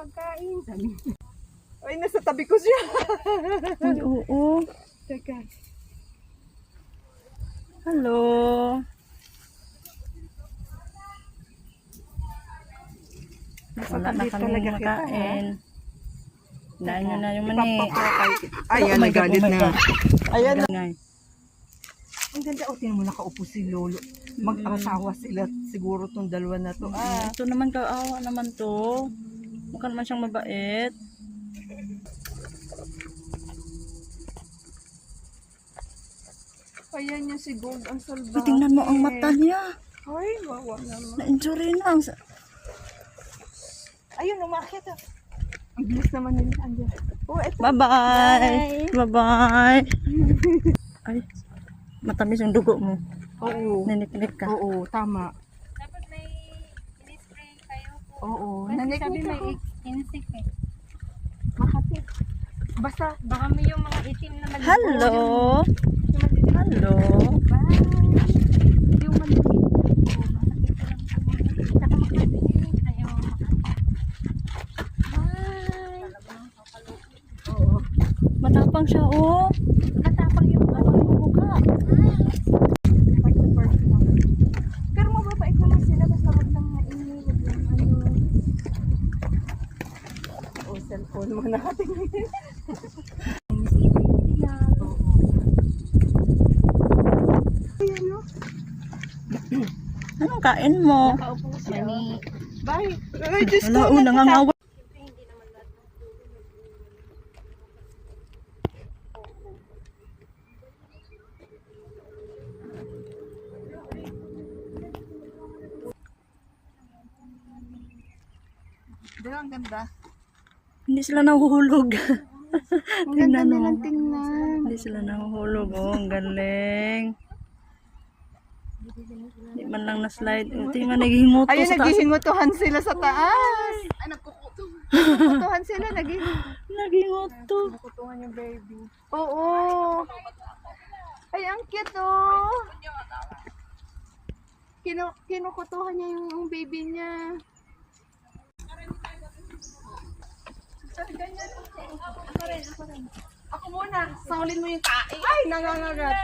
pagkain. Sabi. Ay, nasa tabi ko siya. Ay, oo. Teka. Hello. Wala na kami makain. Daan nyo na yung mani. Ayan, nagalit na. Ayan na. Ngay. Ang ganda. O, tinan mo, nakaupo si Lolo. Mag-asawa sila. Siguro tong dalawa na to. Ito naman kaawa naman to. Mukha naman siyang mabait. Ayan niya si Gold. Ang salbahe. Tingnan mo ang mata niya. Ay, wawa naman. Na-injury na. Ayun, umakit. Ang bilis naman nila. Andiyan. Oh, eto. Bye-bye. Bye-bye. Ay, matamis yung dugo mo. Oo. Niniknik ka. Oo, tama. Dapat may in-spray kayo po. Oo. Kasi Naniknik sabi may ako. insect eh. Makati. Basta. Baka may yung mga itim na maliit. Hello. Hello. Bye. Yung maliit. Oh, masakit ko lang sa mga. Tsaka makati. Ayaw makati. Bye. Oo. Matapang siya, oh. Matapang yung mukha. Pero mababait naman sila. Basta wag lang mainit. Wag lang ano. Oh, cellphone mo nakatingin. Anong kain mo? Nakaupo siya. Mani. Bye. Ay, Diyos ko. Wala, nangangawa. Diba, ang ganda. Hindi sila nahuhulog. Ang ganda Tingnan mo. nilang tingnan. Hindi sila nahuhulog, oh. Ang galing. Hindi man lang na-slide. Tingnan mo, naghihingot Ayun, sa taas. naghihingutuhan sila sa taas. Ay, nagkukutuhan sila. Naghingot to. Nagkukutuhan yung baby. Oo. Ay, ang cute, oh. Kinukutuhan niya yung baby niya. Ako rin. Ako muna. Saulin mo yung tae. Ay, nangangagat.